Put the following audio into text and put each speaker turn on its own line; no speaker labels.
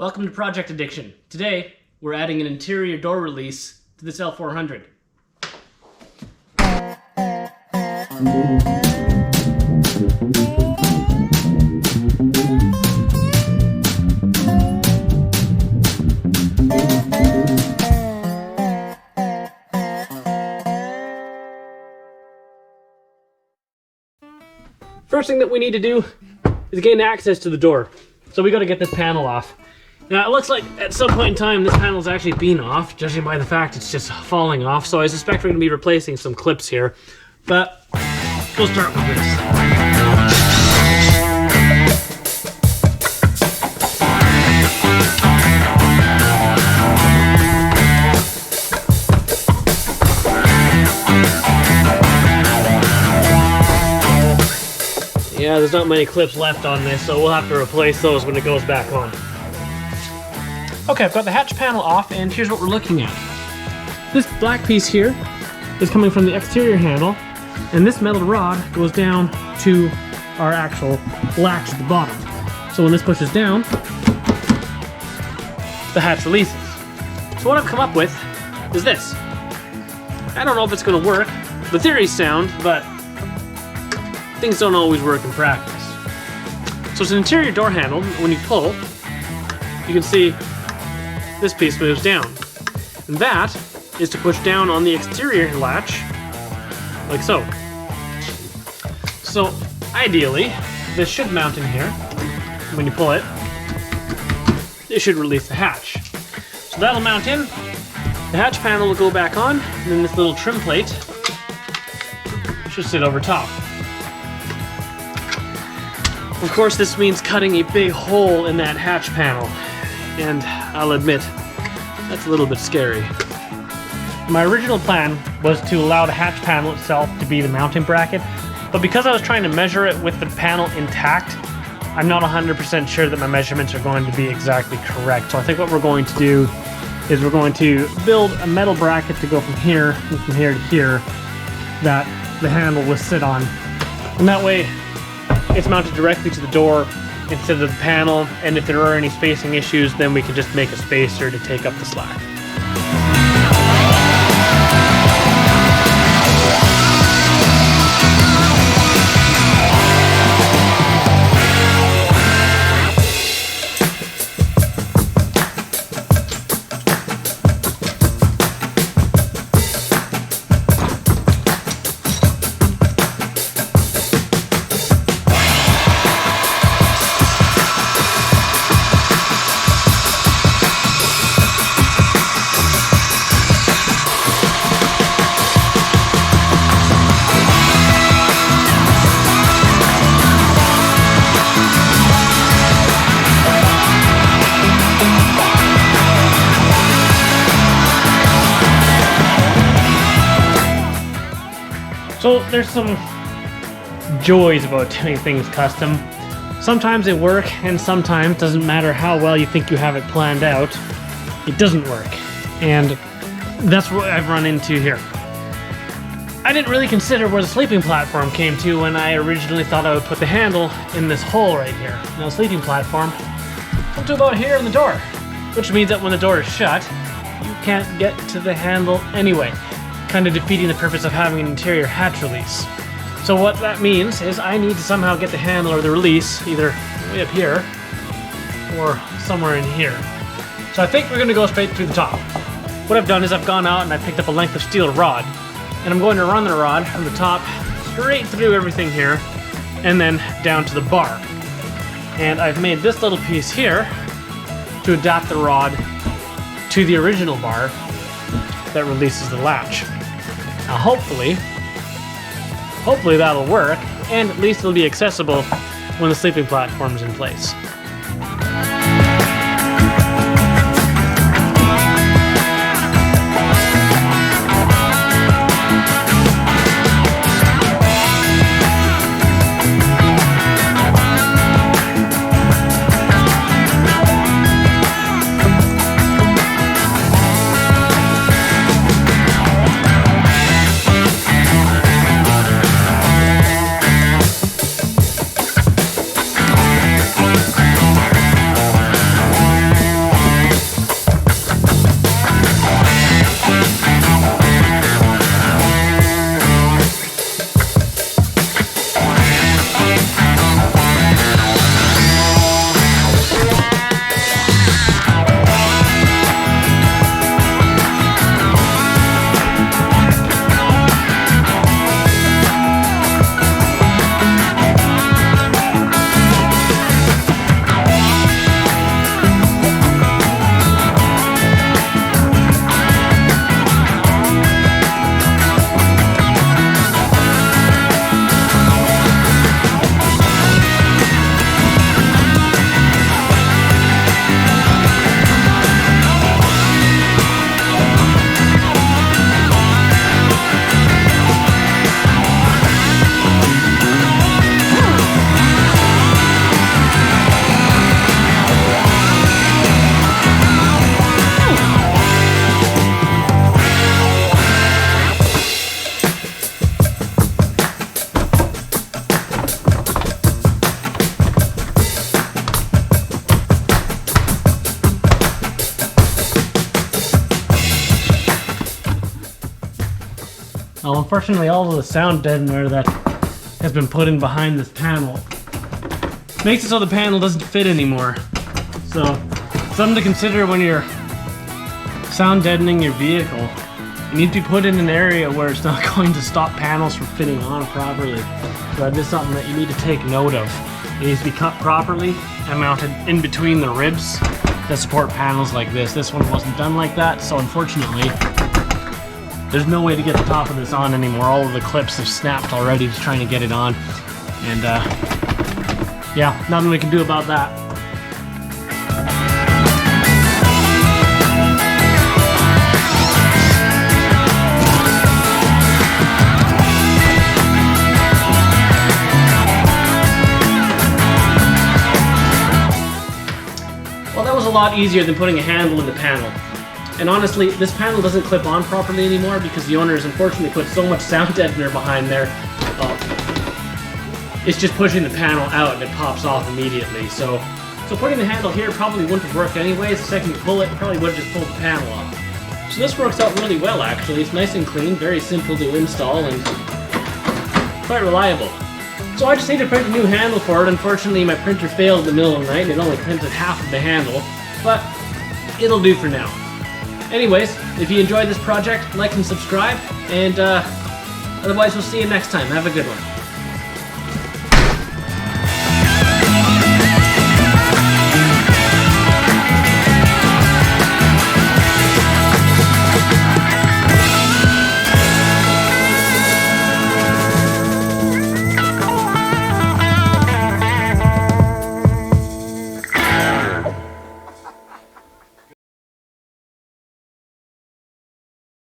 Welcome to Project Addiction. Today, we're adding an interior door release to this L400. First thing that we need to do is gain access to the door. So we got to get this panel off. Now it looks like at some point in time this panel's actually been off, judging by the fact it's just falling off. So I suspect we're going to be replacing some clips here. But we'll start with this. Yeah, there's not many clips left on this, so we'll have to replace those when it goes back on. Okay, I've got the hatch panel off, and here's what we're looking at. This black piece here is coming from the exterior handle, and this metal rod goes down to our actual latch at the bottom. So when this pushes down, the hatch releases. So what I've come up with is this. I don't know if it's going to work. The theory's sound, but things don't always work in practice. So it's an interior door handle. When you pull, you can see this piece moves down. And that is to push down on the exterior latch, like so. So ideally, this should mount in here. When you pull it, it should release the hatch. So that'll mount in. The hatch panel will go back on, and then this little trim plate should sit over top. Of course, this means cutting a big hole in that hatch panel, and I'll admit, that's a little bit scary. My original plan was to allow the hatch panel itself to be the mounting bracket, but because I was trying to measure it with the panel intact, I'm not 100% sure that my measurements are going to be exactly correct. So I think what we're going to do is we're going to build a metal bracket to go from here and from here to here that the handle will sit on, and that way it's mounted directly to the door instead of the panel, and if there are any spacing issues, then we can just make a spacer to take up the slack. So there's some joys about doing things custom. Sometimes they work, and sometimes, doesn't matter how well you think you have it planned out, it doesn't work. And that's what I've run into here. I didn't really consider where the sleeping platform came to when I originally thought I would put the handle in this hole right here. Now the sleeping platform up to about here in the door, which means that when the door is shut, you can't get to the handle anyway, kind of defeating the purpose of having an interior hatch release. So what that means is I need to somehow get the handle or the release either way up here or somewhere in here. So I think we're going to go straight through the top. What I've done is I've gone out and I've picked up a length of steel rod, and I'm going to run the rod from the top straight through everything here and then down to the bar. And I've made this little piece here to adapt the rod to the original bar that releases the latch. Now hopefully that'll work, and at least it'll be accessible when the sleeping platform is in place. Well, unfortunately, all of the sound deadener that has been put in behind this panel makes it so the panel doesn't fit anymore. So, something to consider when you're sound deadening your vehicle. It needs to be put in an area where it's not going to stop panels from fitting on properly. So that is something that you need to take note of. It needs to be cut properly and mounted in between the ribs that support panels like this. This one wasn't done like that, so unfortunately, there's no way to get the top of this on anymore. All of the clips have snapped already just trying to get it on. And yeah, nothing we can do about that. Well, that was a lot easier than putting a handle in the panel. And honestly, this panel doesn't clip on properly anymore because the owners unfortunately put so much sound deadener behind there. It's just pushing the panel out and it pops off immediately. So putting the handle here probably wouldn't have worked anyways. The second you pull it, probably would have just pulled the panel off. So this works out really well actually. It's nice and clean, very simple to install and quite reliable. So I just need to print a new handle for it. Unfortunately, my printer failed in the middle of the night and it only printed half of the handle, but it'll do for now. Anyways, if you enjoyed this project, like and subscribe, and otherwise we'll see you next time. Have a good one.